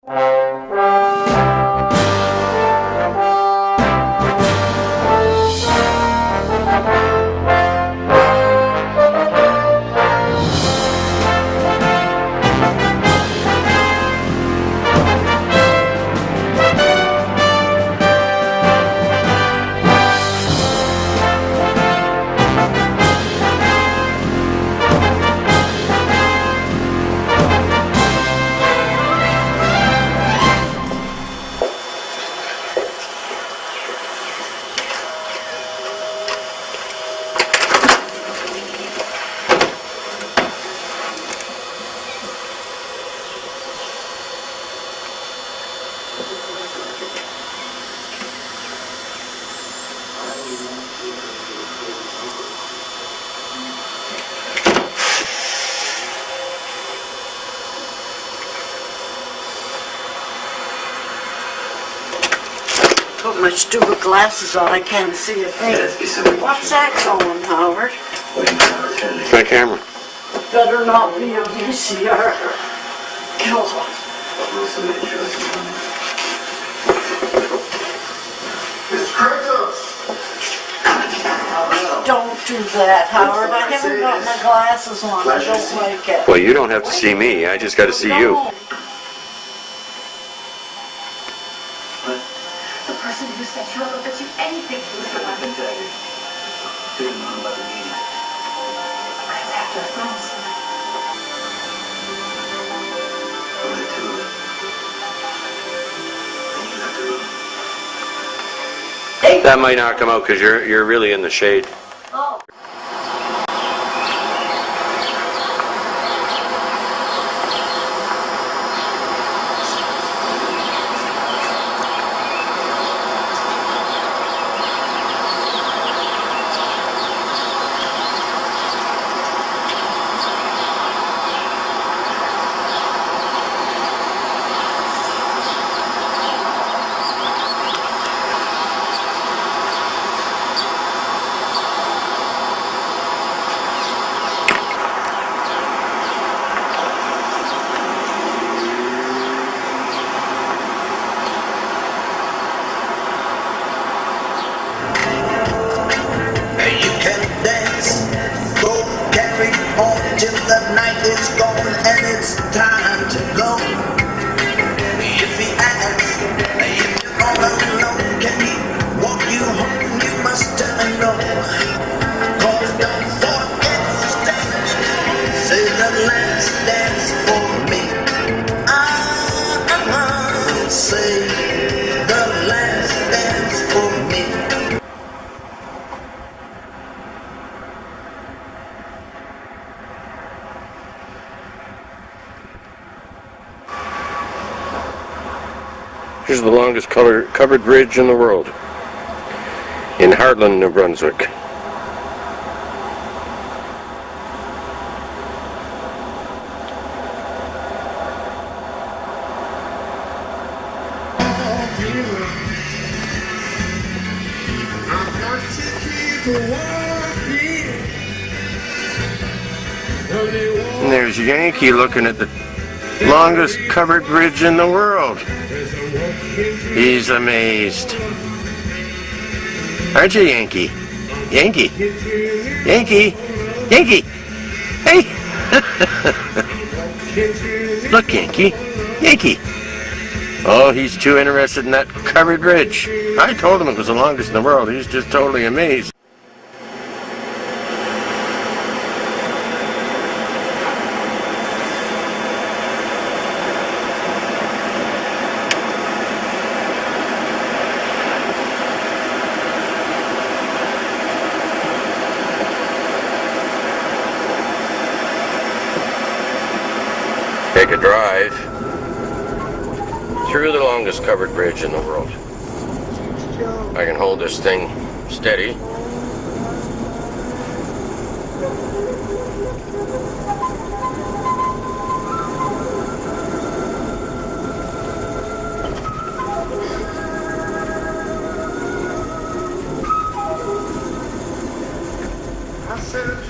Put my stupid glasses on, I can't see a thing. What's that going, Howard? It's my camera. Better not be a VCR. God. Don't do that, Howard. I haven't got my glasses on. I don't like it. Well, you don't have to see me. I just got to see you. The person who set you up will bet you anything he was the one who did it. Didn't know about the meeting. Because after our friends. That might not come out because you're really in the shade. Oh. Till the night is gone and it's time to go. If he asks if you're all alone, can he walk you home? You must know. Cause don't forget to stay. Say the last dance for me. Say the last dance for me. Here's the longest covered bridge in the world, in Hartland, New Brunswick. And there's Yankee looking at the longest covered bridge in the world. He's amazed. Aren't you, Yankee? Yankee. Yankee. Yankee. Hey. Look, Yankee. Yankee. Oh, he's too interested in that covered bridge. I told him it was the longest in the world. He's just totally amazed. Take a drive through the longest covered bridge in the world. I can hold this thing steady. I said,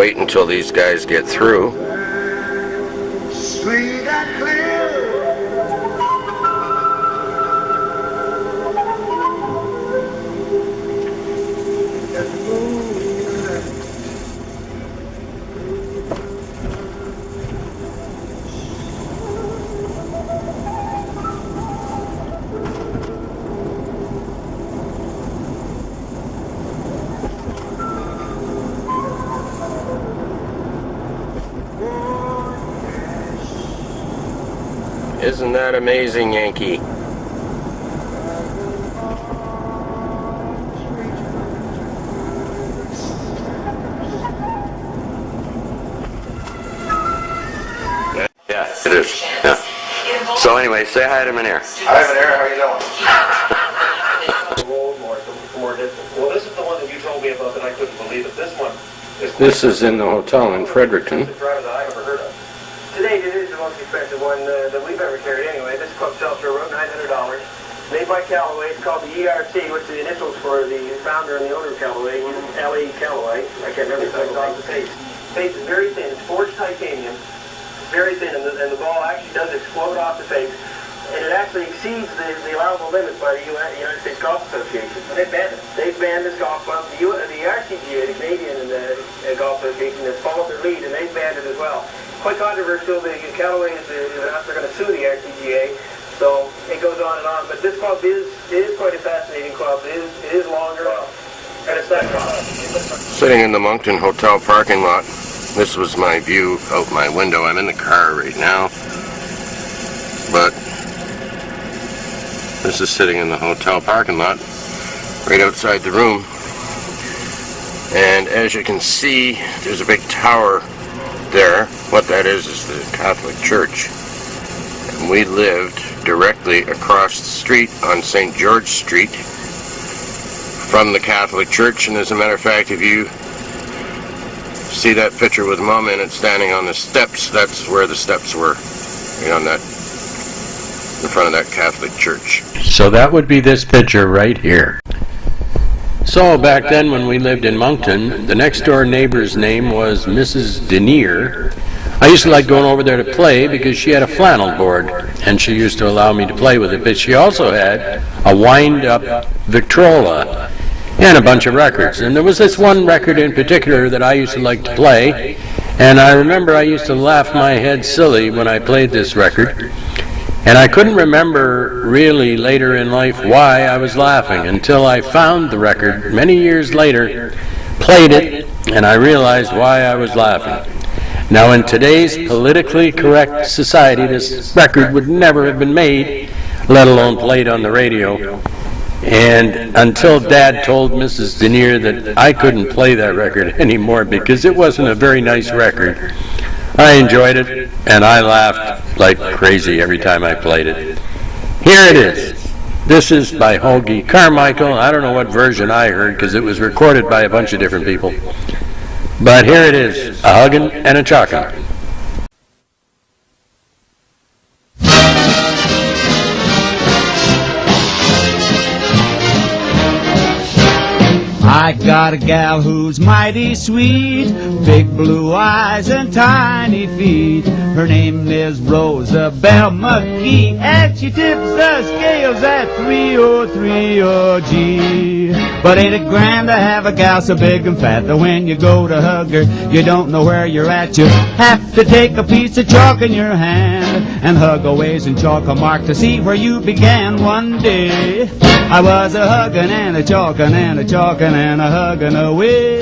wait until these guys get through. Sweet and clear. Isn't that amazing, Yankee? Yeah, it is. Yeah. So anyway, say hi to Meneer. Hi, Meneer. How you doing? Well, this is the one that you told me about that I couldn't believe it. This one is This is in the hotel in Fredericton. the driver that I've ever heard of. Today, it is the most expensive one that we've ever carried anyway. This club sells for around $900. Made by Callaway. It's called the ERC, which is the initials for the founder and the owner of Callaway, L.E. Callaway. I can't remember exactly off the face. Face is very thin. It's forged titanium. Very thin, and the ball actually does explode off the face. And it actually exceeds the allowable limits by the United States Golf Association. And they've banned it. They've banned this golf club. The RCGA, the Canadian Golf Association, has followed their lead, and they've banned it as well. Quite controversial. The Callaway they're going to sue the RCGA. So it goes on and on. But this club is quite a fascinating club. It is longer, and it's not Sitting in the Moncton Hotel parking lot. This was my view out my window. I'm in the car right now. But this is sitting in the hotel parking lot, right outside the room. And as you can see, there's a big tower there. What that is the Catholic Church. And we lived directly across the street on St. George Street from the Catholic Church. And as a matter of fact, if you see that picture with Mom in it standing on the steps, that's where the steps were, on that, in front of that Catholic church. So that would be this picture right here. So back then when we lived in Moncton, the next door neighbor's name was Mrs. Denier. I used to like going over there to play because she had a flannel board and she used to allow me to play with it, but she also had a wind-up Victrola and a bunch of records. And there was this one record in particular that I used to like to play, and I remember I used to laugh my head silly when I played this record. And I couldn't remember really later in life why I was laughing until I found the record many years later, played it, and I realized why I was laughing. Now in today's politically correct society, this record would never have been made, let alone played on the radio. And until Dad told Mrs. Denier that I couldn't play that record anymore because it wasn't a very nice record, I enjoyed it, and I laughed like crazy every time I played it. Here it is. This is by Hoagie Carmichael. I don't know what version I heard because it was recorded by a bunch of different people. But here it is, a huggin' and a chalkin'. I got a gal who's mighty sweet, big blue eyes and tiny feet. Her name is Rosabelle McGee, and she tips the scales at 3030G. But ain't it grand to have a gal so big and fat that when you go to hug her, you don't know where you're at. You have to take a piece of chalk in your hand and hug a ways and chalk a mark to see where you began. One day I was a huggin' and a chalkin' and a chalkin' and a huggin' away,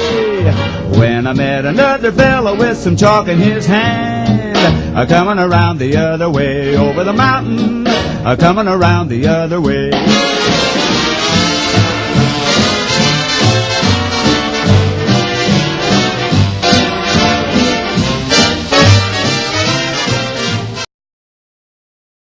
when I met another fella with some chalk in his hand, a-comin' around the other way, over the mountain, a-comin' around the other way.